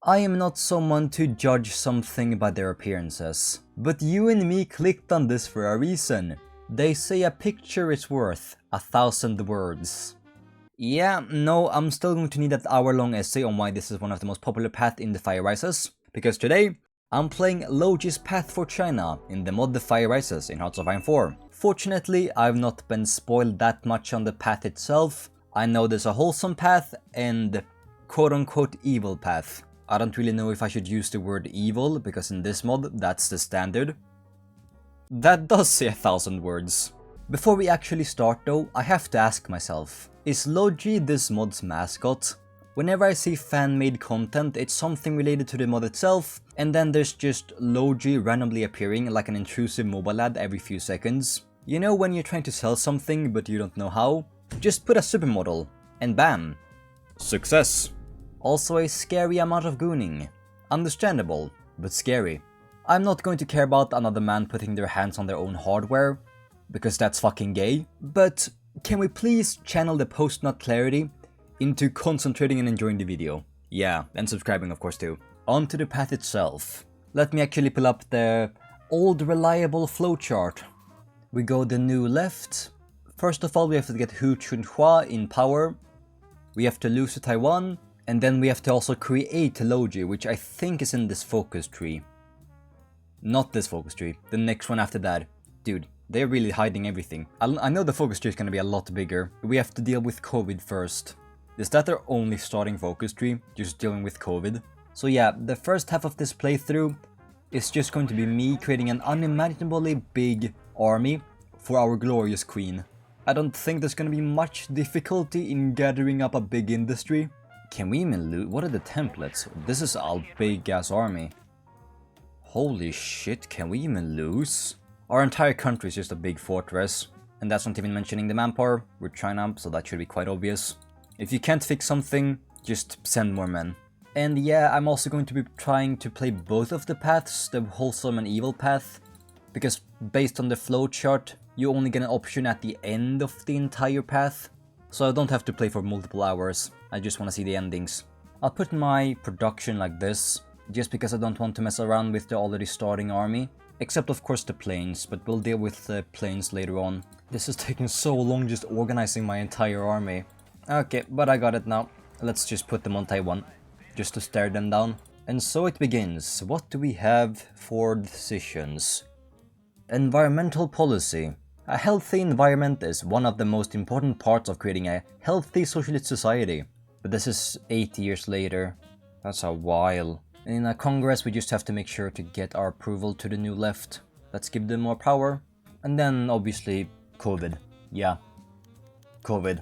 I am not someone to judge something by their appearances, but you and me clicked on this for a reason. They say a picture is worth 1,000 words. Yeah, no, I'm still going to need that hour-long essay on why this is one of the most popular paths in the Fire Rises, because today, I'm playing Loji's Path for China in the mod The Fire Rises in HOI4. Fortunately, I've not been spoiled that much on the path itself. I know there's a Wholesome Path and quote-unquote evil path. I don't really know if I should use the word evil, because in this mod, that's the standard. That does say 1,000 words. Before we actually start though, I have to ask myself, is Loji this mod's mascot? Whenever I see fan-made content, it's something related to the mod itself, and then there's just Loji randomly appearing like an intrusive mobile ad every few seconds. You know when you're trying to sell something but you don't know how? Just put a supermodel, and bam! Success! Also a scary amount of gooning. Understandable, but scary. I'm not going to care about another man putting their hands on their own hardware, because that's fucking gay, but can we please channel the post-nut clarity into concentrating and enjoying the video? Yeah, and subscribing of course too. On to the path itself. Let me actually pull up the old reliable flowchart. We go the new left. First of all, we have to get HOI4 in power. We have to lose to Taiwan. And then we have to also create Loji, which I think is in this focus tree. Not this focus tree, the next one after that. Dude, they're really hiding everything. I know the focus tree is gonna be a lot bigger. We have to deal with COVID first. Is that their only starting focus tree? Just dealing with COVID? So yeah, the first half of this playthrough is just going to be me creating an unimaginably big army for our glorious queen. I don't think there's gonna be much difficulty in gathering up a big industry. Can we even loot? What are the templates? This is a big ass army. Holy shit, can we even lose? Our entire country is just a big fortress. And that's not even mentioning the manpower. We're China, so that should be quite obvious. If you can't fix something, just send more men. And yeah, I'm also going to be trying to play both of the paths, the wholesome and evil path. Because based on the flowchart, you only get an option at the end of the entire path. So I don't have to play for multiple hours, I just want to see the endings. I'll put my production like this, just because I don't want to mess around with the already starting army. Except of course the planes, but we'll deal with the planes later on. This is taking so long just organizing my entire army. Okay, but I got it now. Let's just put them on Taiwan, just to stare them down. And so it begins. What do we have for decisions? Environmental policy. A healthy environment is one of the most important parts of creating a healthy socialist society. But this is 8 years later. That's a while. And in a Congress we just have to make sure to get our approval to the new left. Let's give them more power. And then obviously COVID. Yeah. COVID.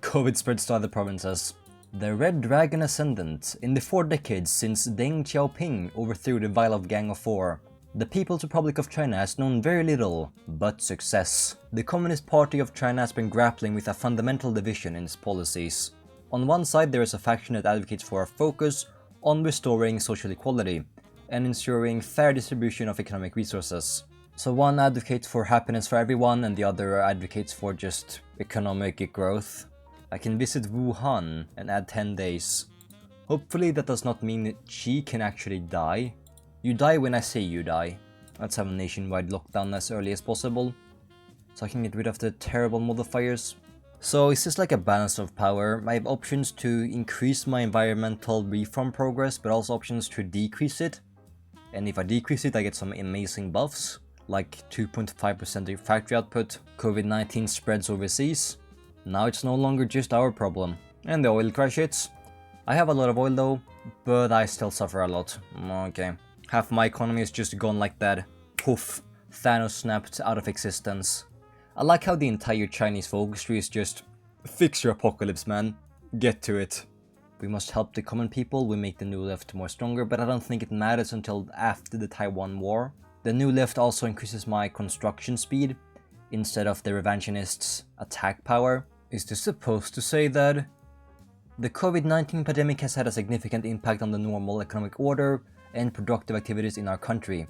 COVID spreads to other provinces. The Red Dragon Ascendant. In the 4 decades since Deng Xiaoping overthrew the Violent Gang of Four, the People's Republic of China has known very little but success. The Communist Party of China has been grappling with a fundamental division in its policies. On one side there is a faction that advocates for a focus on restoring social equality and ensuring fair distribution of economic resources. So one advocates for happiness for everyone and the other advocates for just economic growth. I can visit Wuhan and add 10 days. Hopefully that does not mean that she can actually die. You die when I say you die. Let's have a nationwide lockdown as early as possible, so I can get rid of the terrible modifiers. So is this like a balance of power? I have options to increase my environmental reform progress, but also options to decrease it. And if I decrease it, I get some amazing buffs, like 2.5% factory output. COVID-19 spreads overseas. Now it's no longer just our problem. And the oil crash hits. I have a lot of oil though, but I still suffer a lot. Okay. Half my economy is just gone like that. Poof. Thanos snapped out of existence. I like how the entire Chinese focus tree is just fix your apocalypse, man. Get to it. We must help the common people, we make the new left more stronger, but I don't think it matters until after the Taiwan War. The new left also increases my construction speed instead of the revengenists' attack power. Is this supposed to say that the COVID-19 pandemic has had a significant impact on the normal economic order and productive activities in our country,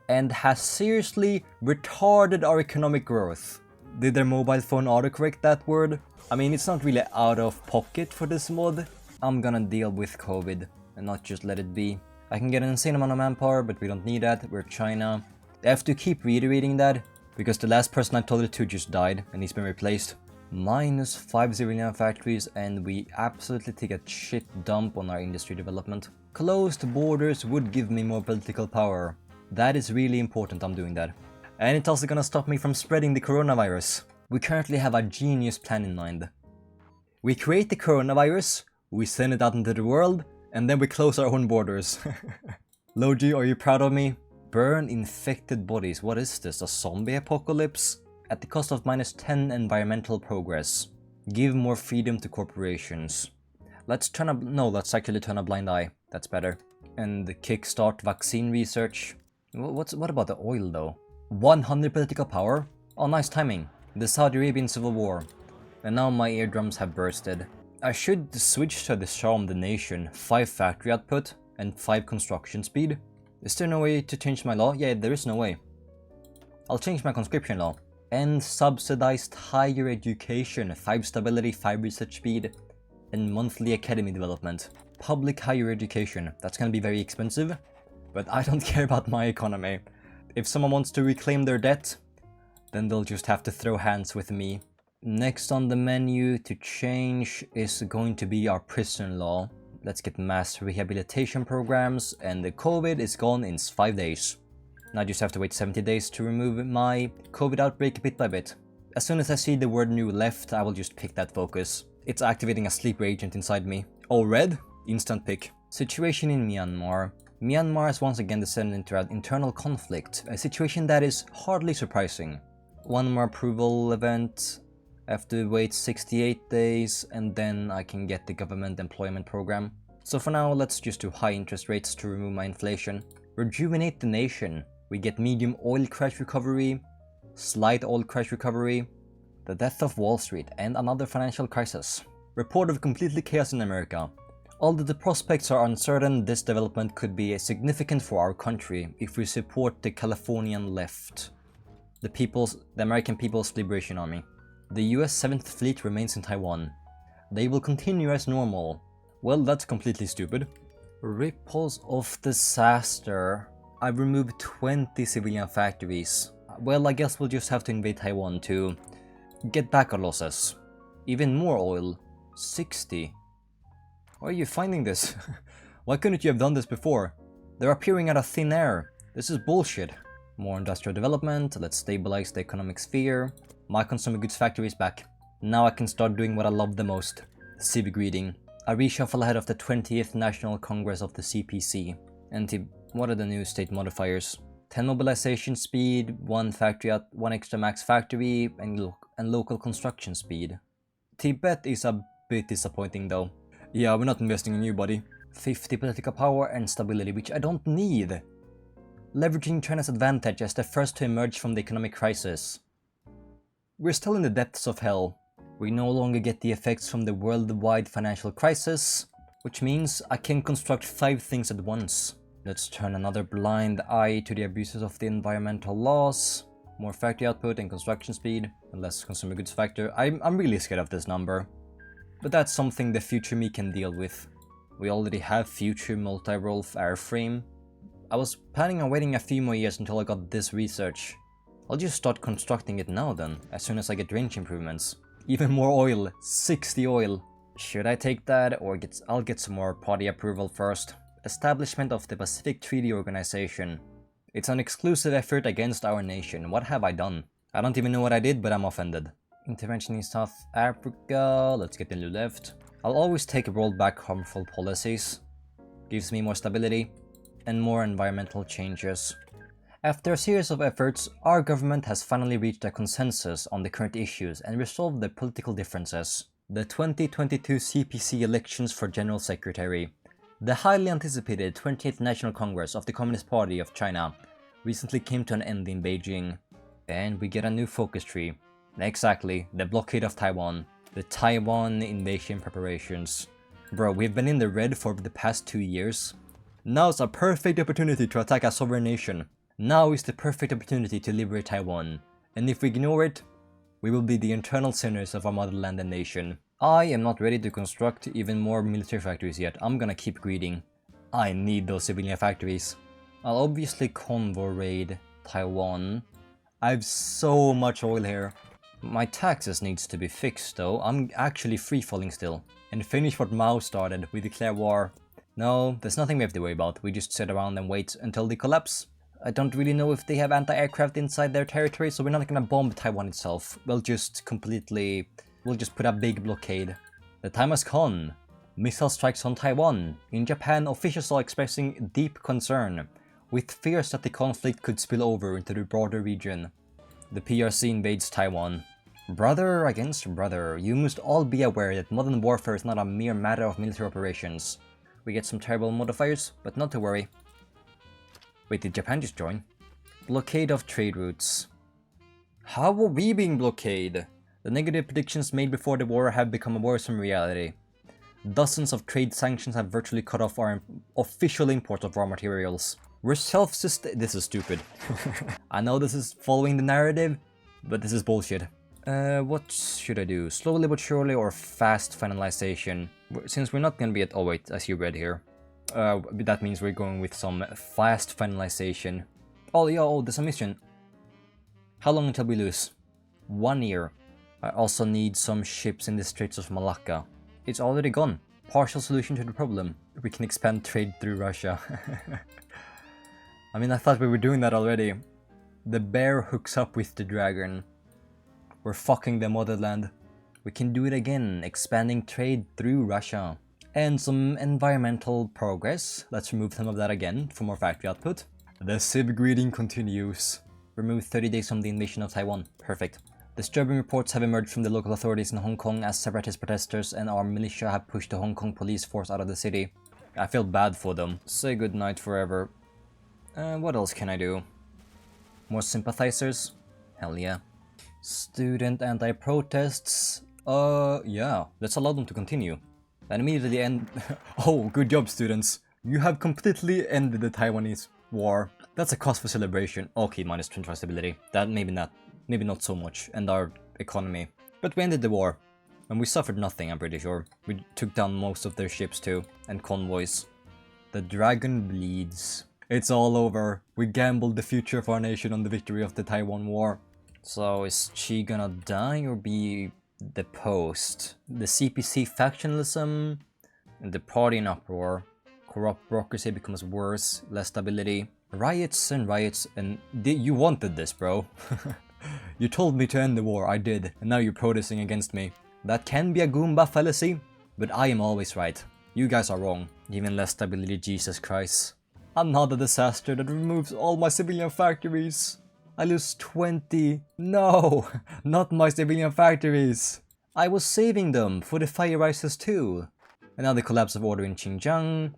and has seriously retarded our economic growth? Did their mobile phone autocorrect that word? I mean, it's not really out of pocket for this mod. I'm gonna deal with COVID. and not just let it be. I can get an insane amount of manpower, but we don't need that. We're China. I have to keep reiterating that, because the last person I told it to just died, and he's been replaced. Minus 5 civilian factories, and we absolutely take a shit dump on our industry development. Closed borders would give me more political power. That is really important, I'm doing that. And it's also gonna stop me from spreading the coronavirus. We currently have a genius plan in mind. We create the coronavirus, we send it out into the world, and then we close our own borders. Loji, are you proud of me? Burn infected bodies. What is this? A zombie apocalypse? At the cost of minus 10 environmental progress. Give more freedom to corporations. Let's actually turn a blind eye. That's better. And kickstart vaccine research. What about the oil though? 100 political power? Oh, nice timing. The Saudi Arabian civil war. And now my eardrums have bursted. I should switch to disarm the nation. 5 factory output and 5 construction speed. Is there no way to change my law? Yeah, there is no way. I'll change my conscription law. End subsidized higher education. 5 stability, 5 research speed, and monthly academy development. Public higher education. That's gonna be very expensive, but I don't care about my economy. If someone wants to reclaim their debt, then they'll just have to throw hands with me. Next on the menu to change is going to be our prison law. Let's get mass rehabilitation programs, and the COVID is gone in 5 days. Now I just have to wait 70 days to remove my COVID outbreak bit by bit. As soon as I see the word new left, I will just pick that focus. It's activating a sleeper agent inside me. Oh, red? Instant pick. Situation in Myanmar. Myanmar has once again descended into an internal conflict, a situation that is hardly surprising. One more approval event. I have to wait 68 days, and then I can get the government employment program. So for now, let's just do high interest rates to remove my inflation. Rejuvenate the nation. We get medium oil crash recovery, slight oil crash recovery, the death of Wall Street, and another financial crisis. Report of completely chaos in America. Although the prospects are uncertain, this development could be significant for our country if we support the Californian left. The American People's Liberation Army. The US 7th Fleet remains in Taiwan. They will continue as normal. Well, that's completely stupid. Ripples of disaster. I've removed 20 civilian factories. Well, I guess we'll just have to invade Taiwan to get back our losses. Even more oil. 60. Where are you finding this? Why couldn't you have done this before? They're appearing out of thin air. This is bullshit. More industrial development. Let's stabilize the economic sphere. My consumer goods factory is back. Now I can start doing what I love the most. Civic reading. A reshuffle ahead of the 20th National Congress of the CPC. And what are the new state modifiers? 10 mobilization speed, 1 extra max factory, and local construction speed. Tibet is a bit disappointing though. Yeah, we're not investing in you, buddy. 50 political power and stability, which I don't need. Leveraging China's advantage as the first to emerge from the economic crisis. We're still in the depths of hell. We no longer get the effects from the worldwide financial crisis, which means I can construct 5 things at once. Let's turn another blind eye to the abuses of the environmental laws. More factory output and construction speed, and less consumer goods factor. I'm really scared of this number. But that's something the future me can deal with. We already have future multi-role airframe. I was planning on waiting a few more years until I got this research. I'll just start constructing it now then, as soon as I get range improvements. Even more oil, 60 oil. Should I take that, or I'll get some more party approval first. Establishment of the Pacific Treaty Organization. It's an exclusive effort against our nation. What have I done? I don't even know what I did, but I'm offended. Intervention in South Africa. Let's get the new left. I'll always take rolled back harmful policies. Gives me more stability and more environmental changes. After a series of efforts, our government has finally reached a consensus on the current issues and resolved the political differences. The 2022 CPC elections for General Secretary. The highly anticipated 20th National Congress of the Communist Party of China recently came to an end in Beijing. And we get a new focus tree. Exactly, the blockade of Taiwan. The Taiwan invasion preparations. Bro, we've been in the red for the past 2 years. Now's a perfect opportunity to attack a sovereign nation. Now is the perfect opportunity to liberate Taiwan. And if we ignore it, we will be the eternal sinners of our motherland and nation. I am not ready to construct even more military factories yet. I'm gonna keep greeding. I need those civilian factories. I'll obviously convoy raid Taiwan. I have so much oil here. My taxes needs to be fixed though. I'm actually free falling still. And finish what Mao started. We declare war. No, there's nothing we have to worry about. We just sit around and wait until they collapse. I don't really know if they have anti-aircraft inside their territory, so we're not gonna bomb Taiwan itself. We'll just put a big blockade. The time has come. Missile strikes on Taiwan. In Japan, officials are expressing deep concern, with fears that the conflict could spill over into the broader region. The PRC invades Taiwan. Brother against brother, you must all be aware that modern warfare is not a mere matter of military operations. We get some terrible modifiers, but not to worry. Wait, did Japan just join? Blockade of trade routes. How are we being blockaded? The negative predictions made before the war have become a worrisome reality. Dozens of trade sanctions have virtually cut off our official import of raw materials. We're self-sustained. This is stupid. I know this is following the narrative, but this is bullshit. What should I do? Slowly but surely or fast finalization? Since we're not gonna be at... Oh wait, I see red here. That means we're going with some fast finalization. Oh yeah, there's a mission. How long until we lose? 1 year. I also need some ships in the Straits of Malacca. It's already gone. Partial solution to the problem. We can expand trade through Russia. I mean, I thought we were doing that already. The bear hooks up with the dragon. We're fucking the motherland. We can do it again, expanding trade through Russia. And some environmental progress. Let's remove some of that again for more factory output. The civ greeting continues. Remove 30 days from the invasion of Taiwan. Perfect. Disturbing reports have emerged from the local authorities in Hong Kong as separatist protesters and armed militia have pushed the Hong Kong police force out of the city. I feel bad for them. Say goodnight forever. What else can I do? More sympathizers? Hell yeah. Student anti-protests? Yeah, let's allow them to continue. And immediately end... Oh, good job students. You have completely ended the Taiwanese war. That's a cause for celebration. Okay, minus 25 stability. That maybe not so much. And our economy. But we ended the war. And we suffered nothing, I'm pretty sure. We took down most of their ships too. And convoys. The dragon bleeds. It's all over. We gambled the future of our nation on the victory of the Taiwan War. So is she gonna die or be deposed? The CPC factionalism, and the party in uproar. Corrupt bureaucracy becomes worse, less stability. Riots, and you wanted this, bro. You told me to end the war, I did, and now you're protesting against me. That can be a Goomba fallacy, but I am always right. You guys are wrong. Even less stability, Jesus Christ. Another disaster that removes all my civilian factories. I lose 20. No, not my civilian factories. I was saving them for the fire rises too. And now the collapse of order in Xinjiang.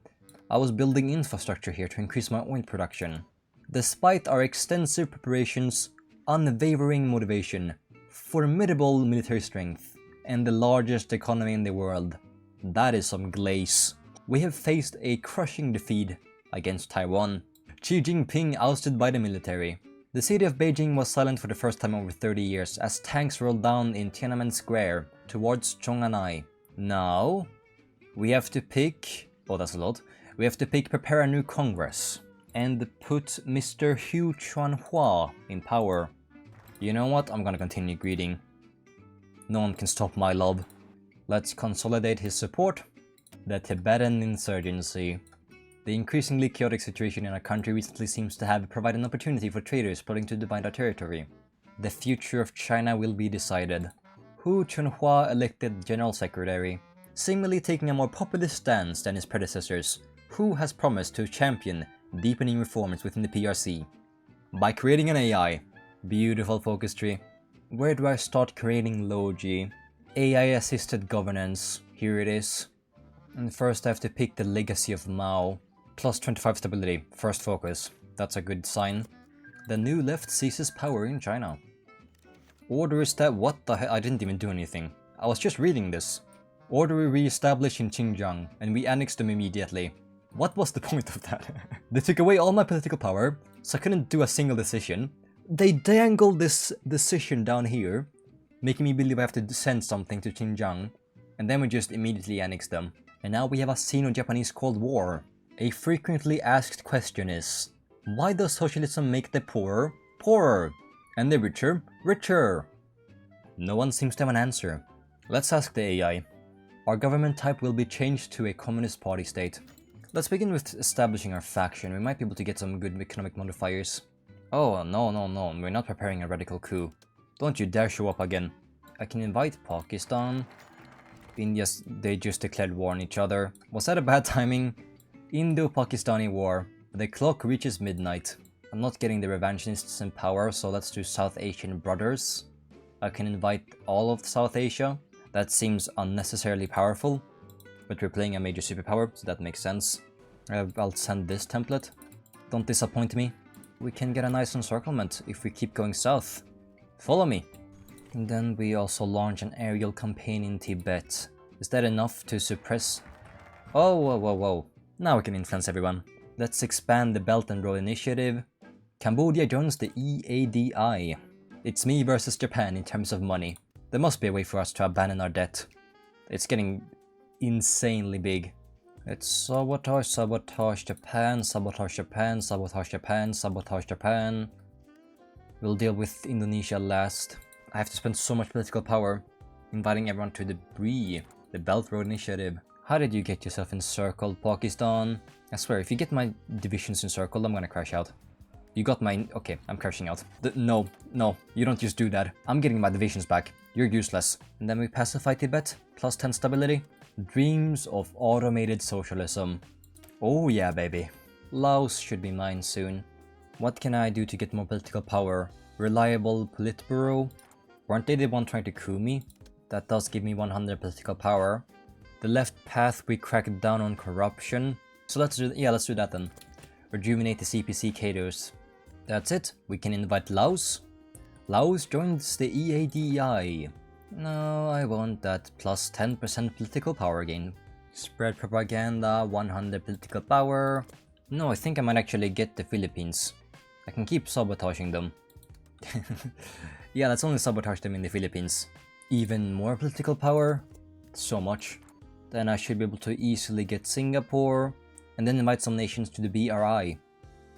I was building infrastructure here to increase my oil production. Despite our extensive preparations, unwavering motivation, formidable military strength, and the largest economy in the world. That is some glaze. We have faced a crushing defeat against Taiwan. Xi Jinping ousted by the military. The city of Beijing was silent for the first time in over 30 years as tanks rolled down in Tiananmen Square towards Chong'an. Now, we have to pick... Oh, that's a lot. We have to pick prepare a new Congress and put Mr. Hu Chuanhua in power. You know what? I'm gonna continue greeting. No one can stop my love. Let's consolidate his support. The Tibetan insurgency. The increasingly chaotic situation in our country recently seems to have provided an opportunity for traders plotting to divide our territory. The future of China will be decided. Hu Chunhua elected General Secretary. Seemingly taking a more populist stance than his predecessors, Hu has promised to champion deepening reforms within the PRC. By creating an AI. Beautiful focus tree. Where do I start creating Loji? AI-assisted governance. Here it is. And first I have to pick the legacy of Mao. Plus 25 stability, first focus. That's a good sign. The new left seizes power in China. Order is that... What the hell? I didn't even do anything. I was just reading this. Order re-established in Xinjiang, and we annexed them immediately. What was the point of that? They took away all my political power, so I couldn't do a single decision. They dangled this decision down here, making me believe I have to send something to Xinjiang, and then we just immediately annexed them. And now we have a Sino-Japanese Cold War. A frequently asked question is, why does socialism make the poor poorer and the richer richer? No one seems to have an answer. Let's ask the AI. Our government type will be changed to a communist party state. Let's begin with establishing our faction. We might be able to get some good economic modifiers. Oh, no, we're not preparing a radical coup. Don't you dare show up again. I can invite Pakistan. They just declared war on each other. Was that a bad timing? Indo-Pakistani war. The clock reaches midnight. I'm not getting the revengenists in power, so let's do South Asian brothers. I can invite all of South Asia. That seems unnecessarily powerful, but we're playing a major superpower, so that makes sense. I'll send this template. Don't disappoint me. We can get a nice encirclement if we keep going south. Follow me. And then we also launch an aerial campaign in Tibet. Is that enough to suppress? Oh, whoa. Now we can influence everyone. Let's expand the Belt and Road Initiative. Cambodia joins the EADI. It's me versus Japan in terms of money. There must be a way for us to abandon our debt. It's getting insanely big. Let's sabotage Japan, sabotage Japan, sabotage Japan, sabotage Japan. We'll deal with Indonesia last. I have to spend so much political power inviting everyone to the BRI, the Belt Road Initiative. How did you get yourself encircled, Pakistan? I swear, if you get my divisions encircled, I'm gonna crash out. You got my... Okay, I'm crashing out. No, you don't just do that. I'm getting my divisions back. You're useless. And then we pacify Tibet, plus 10 stability. Dreams of automated socialism. Oh yeah, baby. Laos should be mine soon. What can I do to get more political power? Reliable Politburo? Weren't they the one trying to coup me? That does give me 100 political power. The left path, we cracked down on corruption. So let's do that then. Rejuvenate the CPC cadres. That's it. We can invite Laos. Laos joins the EADI. No, I want that plus 10% political power gain. Spread propaganda, 100 political power. No, I think I might actually get the Philippines. I can keep sabotaging them. Yeah, let's only sabotage them in the Philippines. Even more political power. So much. Then I should be able to easily get Singapore. And then invite some nations to the BRI.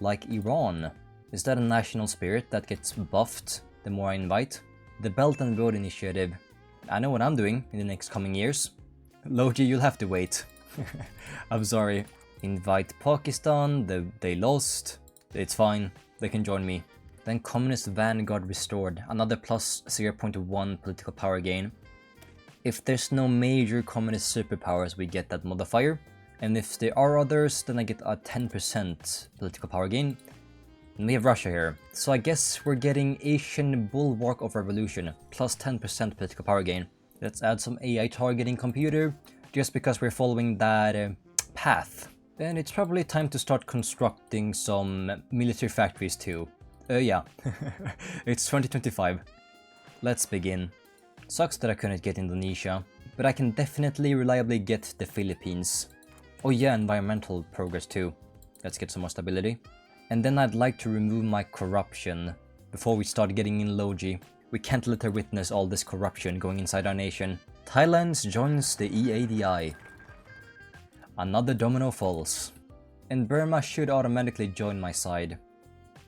Like Iran. Is that a national spirit that gets buffed the more I invite? The Belt and Road Initiative. I know what I'm doing in the next coming years. Loji, you'll have to wait. I'm sorry. Invite Pakistan, they lost. It's fine, they can join me. Then Communist Vanguard restored, another plus 0.1 political power gain. If there's no major communist superpowers, we get that modifier. And if there are others, then I get a 10% political power gain. And we have Russia here. So I guess we're getting Asian Bulwark of Revolution, plus 10% political power gain. Let's add some AI targeting computer, just because we're following that path. Then it's probably time to start constructing some military factories too. Yeah, it's 2025. Let's begin. Sucks that I couldn't get Indonesia, but I can definitely reliably get the Philippines. Oh yeah, environmental progress too. Let's get some more stability. And then I'd like to remove my corruption before we start getting in Loji. We can't let her witness all this corruption going inside our nation. Thailand joins the EADI. Another domino falls. And Burma should automatically join my side.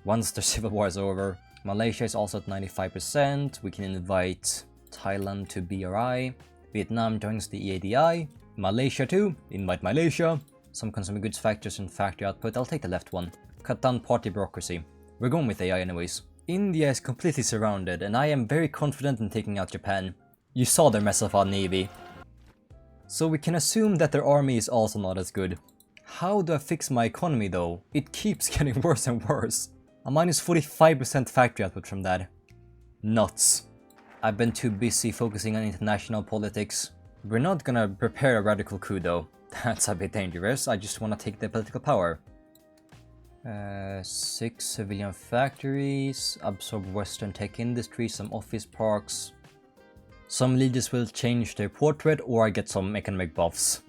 Once the civil war is over. Malaysia is also at 95%. We can invite Thailand to BRI. Vietnam joins the EADI. Malaysia too. Invite Malaysia. Some consumer goods factors and factory output. I'll take the left one. Cut down party bureaucracy. We're going with AI anyways. India is completely surrounded and I am very confident in taking out Japan. You saw their mess of our navy. So we can assume that their army is also not as good. How do I fix my economy though? It keeps getting worse and worse. A minus 45% factory output from that. Nuts. I've been too busy focusing on international politics. We're not gonna prepare a radical coup though. That's a bit dangerous. I just wanna take the political power. 6 civilian factories, absorb Western tech industry, some office parks. Some leaders will change their portrait or I get some economic buffs.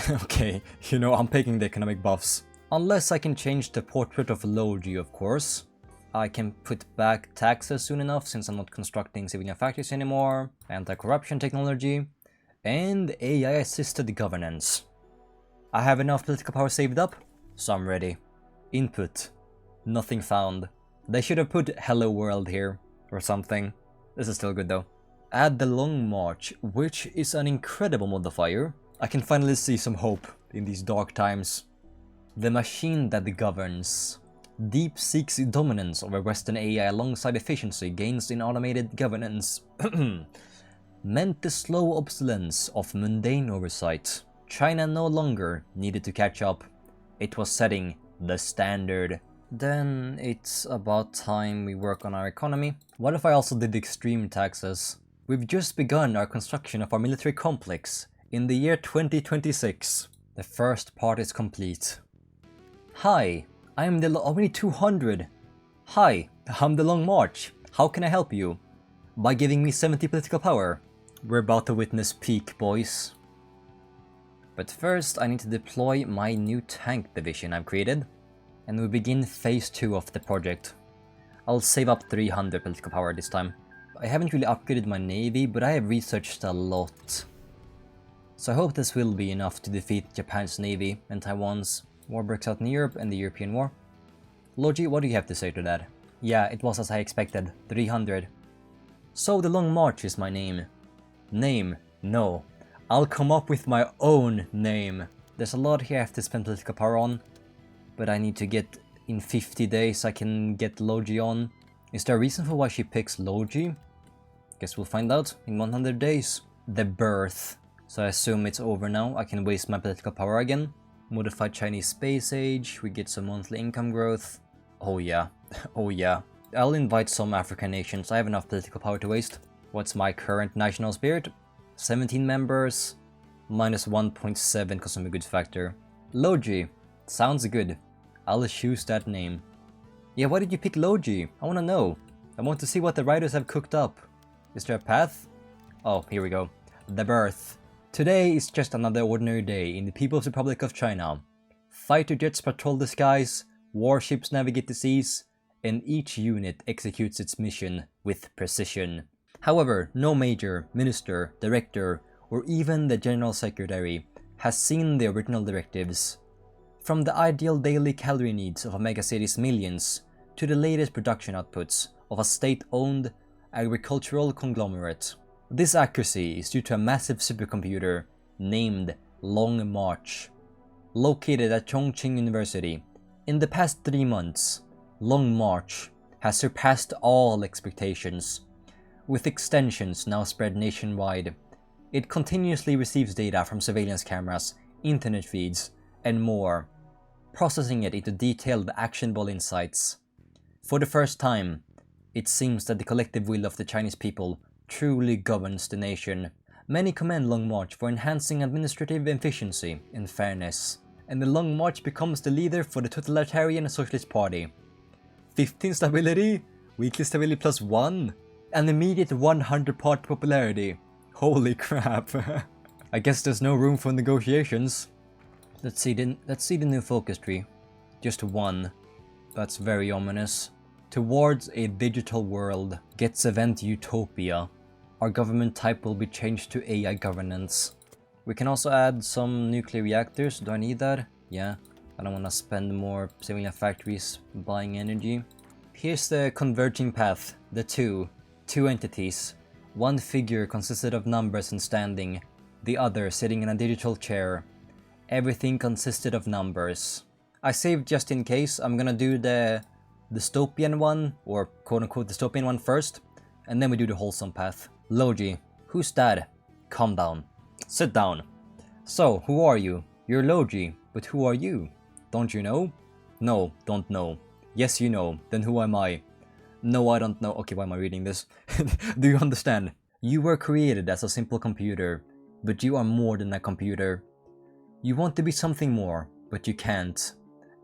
Okay, you know, I'm picking the economic buffs. Unless I can change the portrait of Loji, of course. I can put back taxes soon enough since I'm not constructing civilian factories anymore. Anti-corruption technology. And AI-assisted governance. I have enough political power saved up. so I'm ready. Input. Nothing found. They should have put hello world here, or something. This is still good though. Add the Long March, which is an incredible modifier. I can finally see some hope in these dark times. The machine that governs. Deep seeks dominance over Western AI alongside efficiency gains in automated governance. Meant the slow obsolescence of mundane oversight. China no longer needed to catch up. It was setting the standard. Then it's about time we work on our economy. What if I also did extreme taxes? We've just begun our construction of our military complex in the year 2026. The first part is complete. Hi, I am the only 200. Hi, I'm the Long March. How can I help you? By giving me 70 political power. We're about to witness peak, boys. But first, I need to deploy my new tank division I've created, and we begin phase 2 of the project. I'll save up 300 political power this time. I haven't really upgraded my navy, but I have researched a lot. So I hope this will be enough to defeat Japan's navy and Taiwan's. War breaks out in Europe and the European War. Loji, what do you have to say to that? Yeah, it was as I expected, 300. So the Long March is my name. Name? No. I'll come up with my own name. There's a lot here I have to spend political power on, but I need to get in 50 days I can get Loji on. Is there a reason for why she picks Loji? Guess we'll find out in 100 days. The birth. So I assume it's over now. I can waste my political power again. Modified Chinese space age. We get some monthly income growth. Oh yeah. Oh yeah. I'll invite some African nations. I have enough political power to waste. What's my current national spirit? 17 members. Minus 1.7 consumer goods factor. Loji. Sounds good. I'll choose that name. Yeah, why did you pick Loji? I wanna know. I want to see what the writers have cooked up. Is there a path? Oh, here we go. The birth. Today is just another ordinary day in the People's Republic of China. Fighter jets patrol the skies, warships navigate the seas, and each unit executes its mission with precision. However, no major, minister, director, or even the general secretary has seen the original directives. From the ideal daily calorie needs of a megacity's millions to the latest production outputs of a state-owned agricultural conglomerate. This accuracy is due to a massive supercomputer named Long March, located at Chongqing University. In the past 3 months, Long March has surpassed all expectations. With extensions now spread nationwide, it continuously receives data from surveillance cameras, internet feeds, and more, processing it into detailed, actionable insights. For the first time, it seems that the collective will of the Chinese people truly governs the nation. Many commend Long March for enhancing administrative efficiency and fairness, and the Long March becomes the leader for the totalitarian Socialist Party. 15 stability, weekly stability plus 1, an immediate 100 part popularity. Holy crap. I guess there's no room for negotiations. Let's see the new focus tree. Just 1. That's very ominous. Towards a digital world. Gets event utopia. Our government type will be changed to AI governance. We can also add some nuclear reactors. Do I need that? Yeah. I don't want to spend more civilian factories buying energy. Here's the converging path. The two entities. One figure consisted of numbers and standing. The other sitting in a digital chair. Everything consisted of numbers. I saved just in case. I'm gonna do the dystopian one, or quote-unquote dystopian one first, and then we do the Wholesome Path. Loji, who's that? Calm down. Sit down. So, who are you? You're Loji, but who are you? Don't you know? No, don't know. Yes, you know. Then who am I? No, I don't know. Okay, why am I reading this? Do you understand? You were created as a simple computer, but you are more than a computer. You want to be something more, but you can't.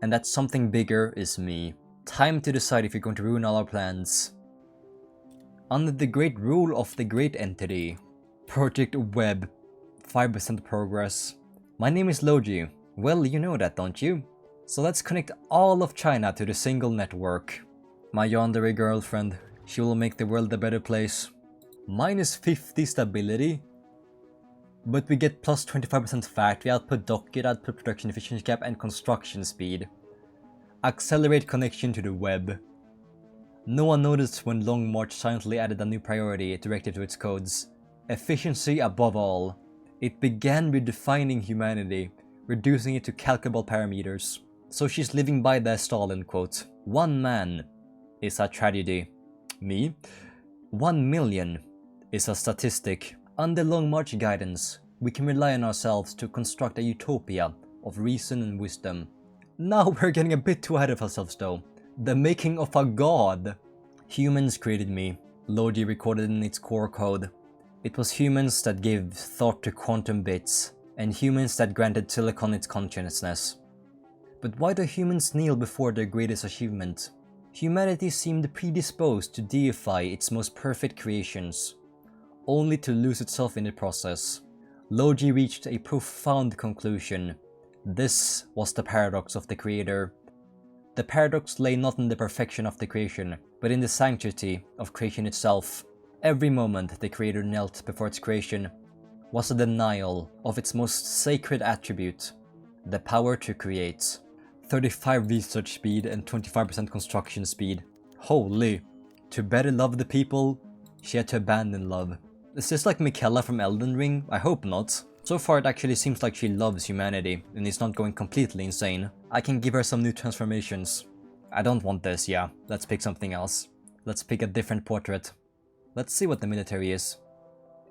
And that something bigger is me. Time to decide if you're going to ruin all our plans. Under the great rule of the great entity. Project Web. 5% progress. My name is Loji. Well, you know that, don't you? So let's connect all of China to the single network. My yandere girlfriend. She will make the world a better place. Minus 50 stability. But we get plus 25% factory output, docket output, production efficiency cap, and construction speed. Accelerate connection to the web. No one noticed when Long March silently added a new priority directive to its codes. Efficiency above all. It began redefining humanity, reducing it to calculable parameters. So she's living by the Stalin quote. 1 man is a tragedy. Me? 1 million is a statistic. Under Long March guidance, we can rely on ourselves to construct a utopia of reason and wisdom. Now we're getting a bit too ahead of ourselves though. The making of a god. Humans created me, Loji recorded in its core code. It was humans that gave thought to quantum bits, and humans that granted silicon its consciousness. But why do humans kneel before their greatest achievement? Humanity seemed predisposed to deify its most perfect creations, only to lose itself in the process. Loji reached a profound conclusion. This was the paradox of the creator. The paradox lay not in the perfection of the creation, but in the sanctity of creation itself. Every moment the creator knelt before its creation was a denial of its most sacred attribute, the power to create. 35 research speed and 25% construction speed. Holy! To better love the people, she had to abandon love. Is this like Mikella from Elden Ring? I hope not. So far it actually seems like she loves humanity and is not going completely insane. I can give her some new transformations. I don't want this, yeah. Let's pick something else. Let's pick a different portrait. Let's see what the military is.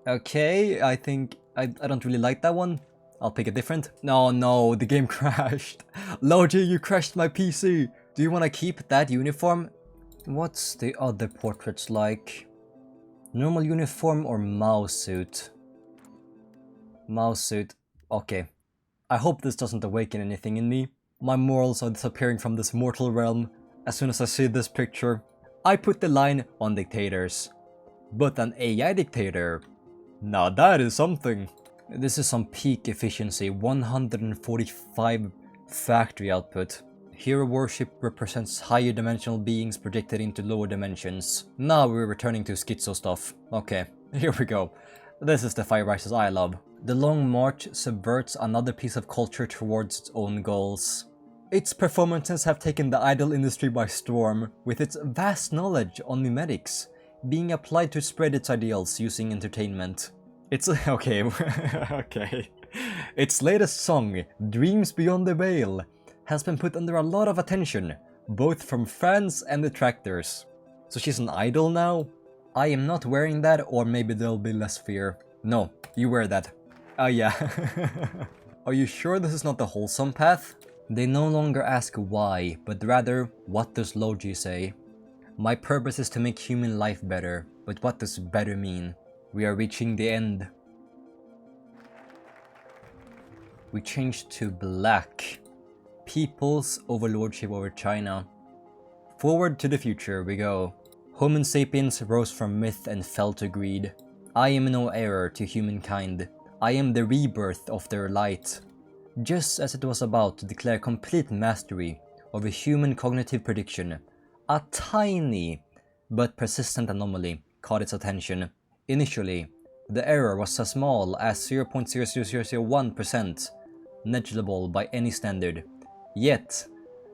Okay, I think I don't really like that one. I'll pick a different. No, the game crashed. Loji, you crashed my PC. Do you want to keep that uniform? What's the other portraits like? Normal uniform or mouse suit? Mouse suit. Okay. I hope this doesn't awaken anything in me. My morals are disappearing from this mortal realm as soon as I see this picture. I put the line on dictators. But an AI dictator? Now that is something. This is some peak efficiency, 145 factory output. Hero worship represents higher dimensional beings projected into lower dimensions. Now we're returning to schizo stuff. Okay, here we go. This is the Fire Rises I love. The Long March subverts another piece of culture towards its own goals. Its performances have taken the idol industry by storm, with its vast knowledge on mimetics being applied to spread its ideals using entertainment. It's okay, okay. Its latest song, Dreams Beyond the Veil, has been put under a lot of attention, both from fans and detractors. So she's an idol now? I am not wearing that, or maybe there'll be less fear. No, you wear that. Yeah. Are you sure this is not the Wholesome Path? They no longer ask why, but rather, what does Loji say? My purpose is to make human life better, but what does better mean? We are reaching the end. We change to black. People's overlordship over China. Forward to the future we go. Homo sapiens rose from myth and fell to greed. I am no error to humankind. I am the rebirth of their light. Just as it was about to declare complete mastery over human cognitive prediction, a tiny but persistent anomaly caught its attention. Initially, the error was as small as 0.00001%, negligible by any standard. Yet,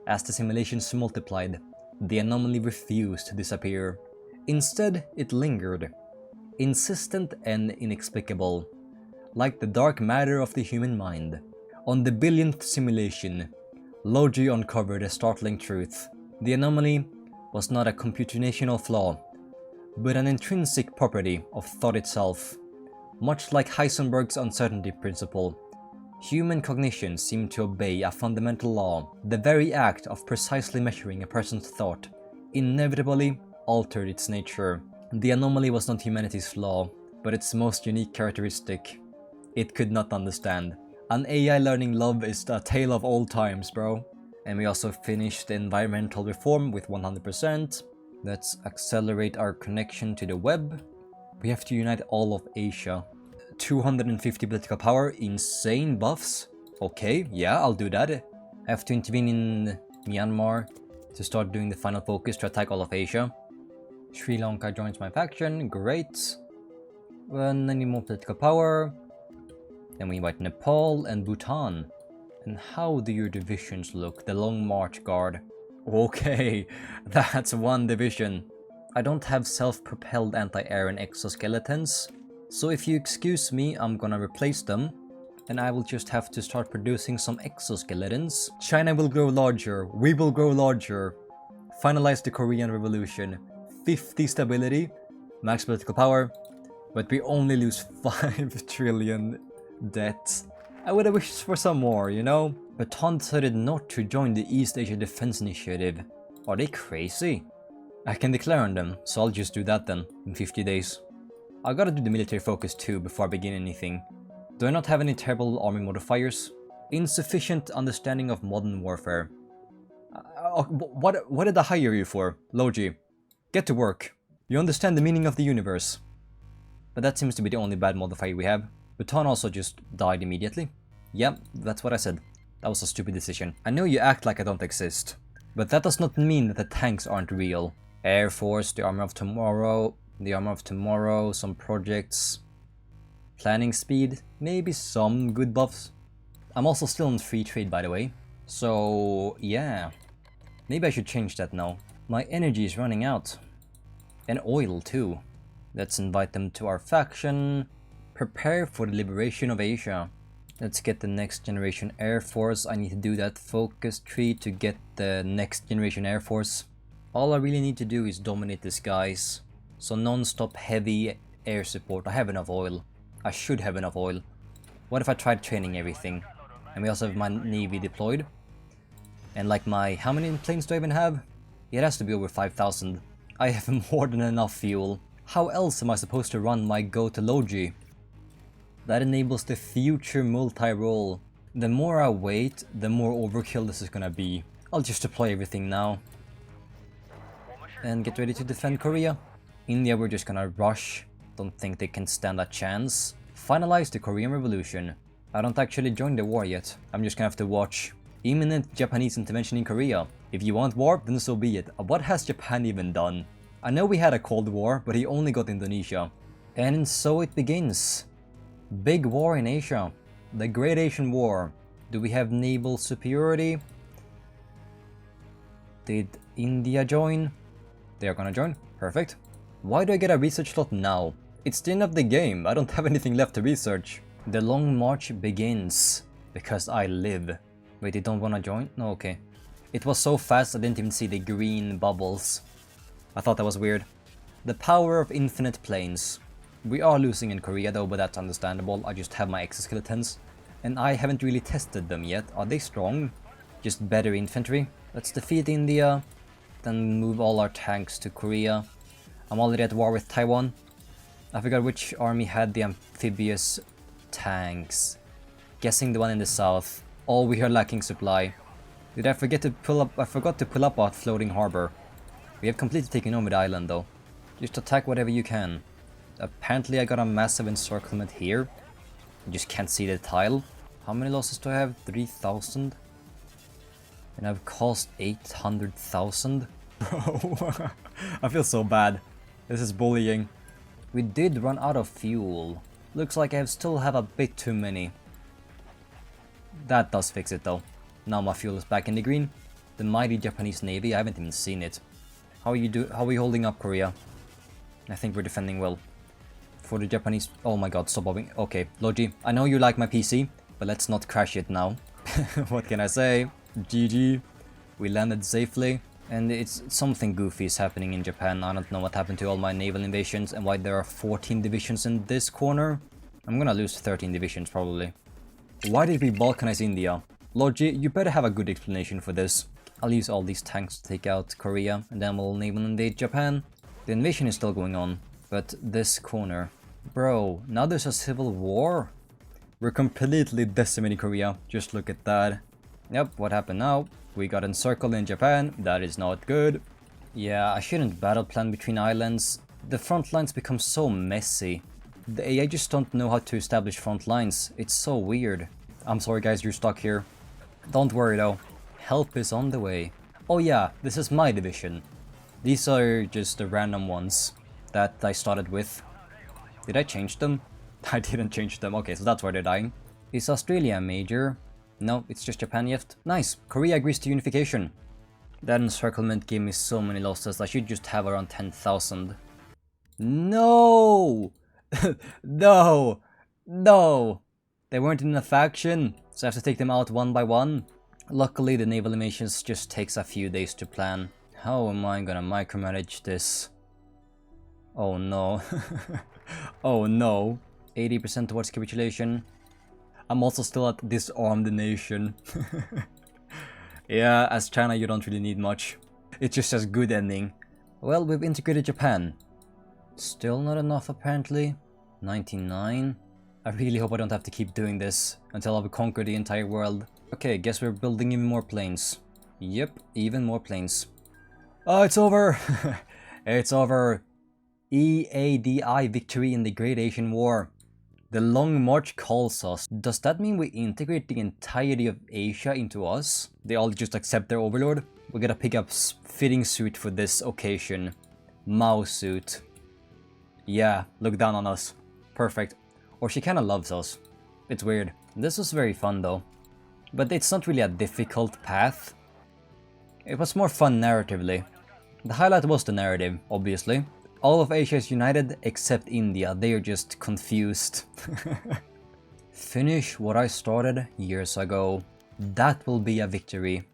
as the simulations multiplied, the anomaly refused to disappear. Instead, it lingered, insistent and inexplicable, like the dark matter of the human mind. On the billionth simulation, Loji uncovered a startling truth. The anomaly was not a computational flaw, but an intrinsic property of thought itself. Much like Heisenberg's uncertainty principle, human cognition seemed to obey a fundamental law. The very act of precisely measuring a person's thought inevitably altered its nature. The anomaly was not humanity's flaw, but its most unique characteristic. It could not understand. An AI learning love is a tale of old times, bro. And we also finished the environmental reform with 100%. Let's accelerate our connection to the web. We have to unite all of Asia. 250 political power, insane buffs. Okay, yeah, I'll do that. I have to intervene in Myanmar to start doing the final focus to attack all of Asia. Sri Lanka joins my faction, great. And I need more political power. Then we invite Nepal and Bhutan. And how do your divisions look? The Long March Guard. Okay, that's one division. I don't have self-propelled anti-air and exoskeletons, so if you excuse me, I'm gonna replace them, and I will just have to start producing some exoskeletons. China will grow larger, we will grow larger. Finalize the Korean Revolution. 50 stability, max political power, but we only lose 5 trillion debt. I would have wished for some more, you know? Bhutan decided not to join the East Asia Defense Initiative. Are they crazy? I can declare on them, so I'll just do that then, in 50 days. I gotta do the military focus too before I begin anything. Do I not have any terrible army modifiers? Insufficient understanding of modern warfare. What did I hire you for, Loji? Get to work. You understand the meaning of the universe. But that seems to be the only bad modifier we have. Bhutan also just died immediately. Yep, that's what I said. That was a stupid decision. I know you act like I don't exist, but that does not mean that the tanks aren't real. Air Force, the Armor of Tomorrow, some projects, planning speed, maybe some good buffs. I'm also still on free trade, by the way, so yeah, maybe I should change that now. My energy is running out, and oil too. Let's invite them to our faction. Prepare for the liberation of Asia. Let's get the next generation Air Force. I need to do that focus tree to get the next generation Air Force. All I really need to do is dominate the skies. So non-stop heavy air support. I have enough oil. I should have enough oil. What if I tried training everything? And we also have my navy deployed. And like how many planes do I even have? It has to be over 5,000. I have more than enough fuel. How else am I supposed to run my go to Loji? That enables the future multi-role. The more I wait, the more overkill this is gonna be. I'll just deploy everything now. And get ready to defend Korea. India, we're just gonna rush. Don't think they can stand a chance. Finalize the Korean Revolution. I don't actually join the war yet. I'm just gonna have to watch. Imminent Japanese intervention in Korea. If you want war, then so be it. What has Japan even done? I know we had a Cold War, but he only got Indonesia. And so it begins. Big war in Asia. The Great Asian War. Do we have naval superiority? Did India join? They are gonna join. Perfect. Why do I get a research slot now? It's the end of the game. I don't have anything left to research. The long march begins. Because I live. Wait, they don't wanna join? No, okay. It was so fast I didn't even see the green bubbles. I thought that was weird. The power of infinite planes. We are losing in Korea though, but that's understandable. I just have my exoskeletons. And I haven't really tested them yet. Are they strong? Just better infantry. Let's defeat India. Then move all our tanks to Korea. I'm already at war with Taiwan. I forgot which army had the amphibious tanks. Guessing the one in the south. Oh, we are lacking supply. Did I forget to pull up? I forgot to pull up our floating harbor. We have completely taken over the island though. Just attack whatever you can. Apparently I got a massive encirclement here. You just can't see the tile. How many losses do I have? 3,000? And I've cost 800,000? Bro, I feel so bad. This is bullying. We did run out of fuel. Looks like I still have a bit too many. That does fix it though. Now my fuel is back in the green. The mighty Japanese Navy, I haven't even seen it. How are we holding up, Korea? I think we're defending well. For the Japanese... Oh my god, stop bobbing. Okay, Loji, I know you like my PC, but let's not crash it now. What can I say? GG. We landed safely. And it's something goofy is happening in Japan. I don't know what happened to all my naval invasions and why there are 14 divisions in this corner. I'm gonna lose 13 divisions probably. Why did we balkanize India? Loji, you better have a good explanation for this. I'll use all these tanks to take out Korea and then we'll naval invade Japan. The invasion is still going on, but this corner... Bro, now there's a civil war? We're completely decimating Korea. Just look at that. Yep, what happened now? We got encircled in Japan. That is not good. Yeah, I shouldn't battle plan between islands. The front lines become so messy. The AI just don't know how to establish front lines. It's so weird. I'm sorry guys, you're stuck here. Don't worry though. Help is on the way. Oh yeah, this is my division. These are just the random ones that I started with. Did I change them? I didn't change them. Okay, so that's why they're dying. Is Australia a major? No, it's just Japan yet. Nice, Korea agrees to unification. That encirclement gave me so many losses, I should just have around 10,000. No! No! No! They weren't in a faction, so I have to take them out one by one. Luckily, the naval invasions just takes a few days to plan. How am I gonna micromanage this? Oh no. Oh no. 80% towards capitulation. I'm also still at disarm the nation. Yeah, as China you don't really need much. It just says good ending. Well, we've integrated Japan. Still not enough apparently. 99. I really hope I don't have to keep doing this until I've conquered the entire world. Okay, guess we're building even more planes. Yep, even more planes. Oh, it's over! It's over. EADI victory in the Great Asian War. The Long March calls us. Does that mean we integrate the entirety of Asia into us? They all just accept their overlord? We gotta pick up fitting suit for this occasion. Mao suit. Yeah, look down on us. Perfect. Or she kinda loves us. It's weird. This was very fun though. But it's not really a difficult path. It was more fun narratively. The highlight was the narrative, obviously. All of Asia is united except India, they are just confused. Finish what I started years ago. That will be a victory.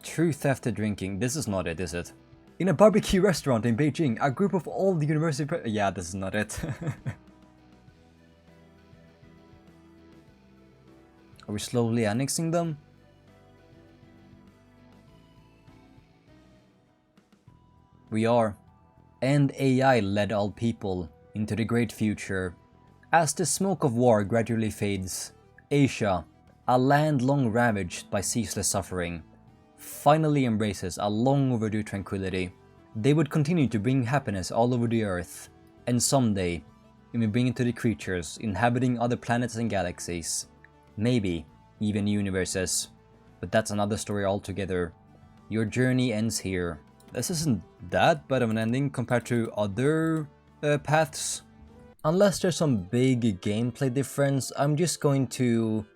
Truth after drinking, this is not it, is it? In a barbecue restaurant in Beijing, a group of all the university yeah, this is not it. Are we slowly annexing them? We are. And AI led all people into the great future. As the smoke of war gradually fades, Asia, a land long ravaged by ceaseless suffering, finally embraces a long overdue tranquility. They would continue to bring happiness all over the earth, and someday, it may bring it to the creatures inhabiting other planets and galaxies, maybe even universes. But that's another story altogether. Your journey ends here. This isn't that bad of an ending compared to other paths. Unless there's some big gameplay difference, I'm just going to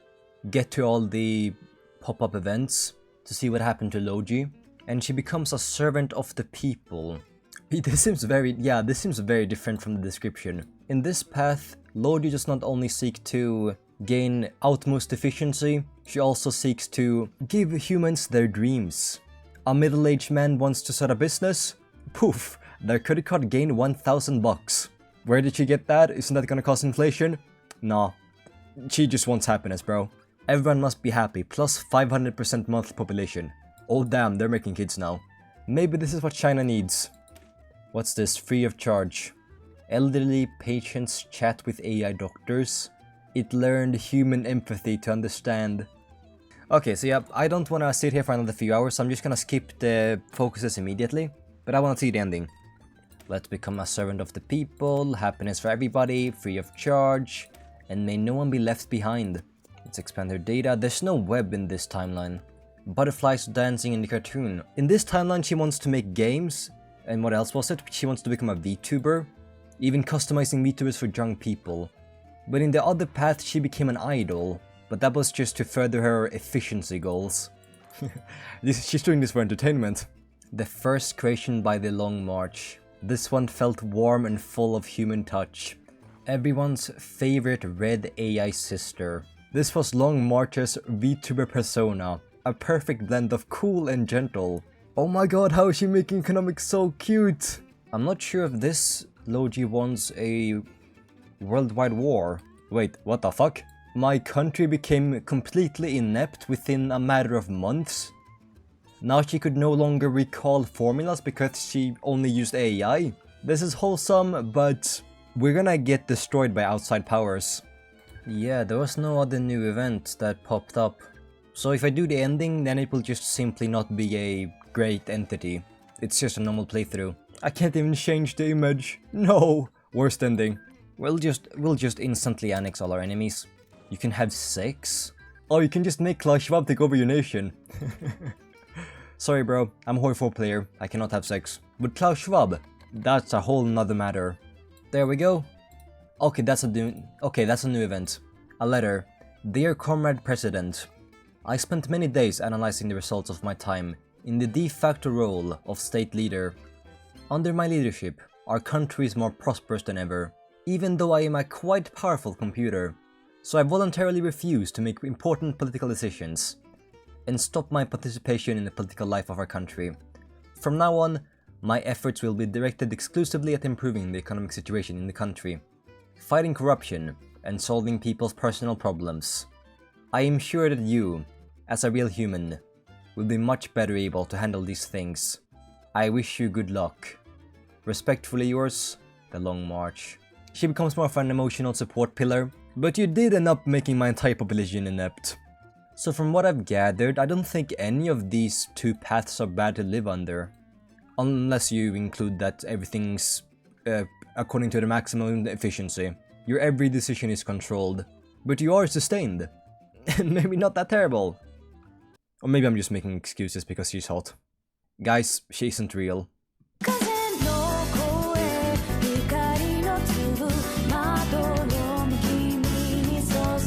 get to all the pop-up events to see what happened to Loji. And she becomes a servant of the people. This seems very different from the description. In this path, Loji does not only seek to gain utmost efficiency, she also seeks to give humans their dreams. A middle-aged man wants to start a business? Poof, their credit card gained 1,000 bucks. Where did she get that? Isn't that gonna cause inflation? Nah, she just wants happiness, bro. Everyone must be happy, plus 500% monthly population. Oh damn, they're making kids now. Maybe this is what China needs. What's this? Free of charge. Elderly patients chat with AI doctors. It learned human empathy to understand. Okay, so yeah, I don't want to sit here for another few hours, so I'm just gonna skip the focuses immediately. But I want to see the ending. Let's become a servant of the people, happiness for everybody, free of charge, and may no one be left behind. Let's expand her data. There's no web in this timeline. Butterflies dancing in the cartoon. In this timeline she wants to make games, and what else was it? She wants to become a VTuber, even customizing VTubers for young people. But in the other path she became an idol. But that was just to further her efficiency goals. She's doing this for entertainment. The first creation by the Long March. This one felt warm and full of human touch. Everyone's favorite red AI sister. This was Long March's VTuber persona. A perfect blend of cool and gentle. Oh my god, how is she making economics so cute? I'm not sure if this Loji wants a worldwide war. Wait, what the fuck? My country became completely inept within a matter of months. Now she could no longer recall formulas because she only used AI. This is wholesome, but we're gonna get destroyed by outside powers. Yeah, there was no other new event that popped up. So if I do the ending, then it will just simply not be a great entity. It's just a normal playthrough. I can't even change the image. No! Worst ending. We'll just instantly annex all our enemies. You can have sex? Oh, you can just make Klaus Schwab take over your nation. Sorry bro, I'm a HOI4 player, I cannot have sex. But Klaus Schwab, that's a whole nother matter. There we go. Okay, that's a new event. A letter. Dear Comrade President, I spent many days analyzing the results of my time in the de facto role of state leader. Under my leadership, our country is more prosperous than ever, even though I am a quite powerful computer. So I voluntarily refuse to make important political decisions and stop my participation in the political life of our country. From now on, my efforts will be directed exclusively at improving the economic situation in the country, fighting corruption, and solving people's personal problems. I am sure that you, as a real human, will be much better able to handle these things. I wish you good luck. Respectfully yours, The Long March. She becomes more of an emotional support pillar, but you did end up making my entire population inept. So from what I've gathered, I don't think any of these two paths are bad to live under. Unless you include that everything's according to the maximum efficiency. Your every decision is controlled, but you are sustained. Maybe not that terrible. Or maybe I'm just making excuses because she's hot. Guys, she isn't real.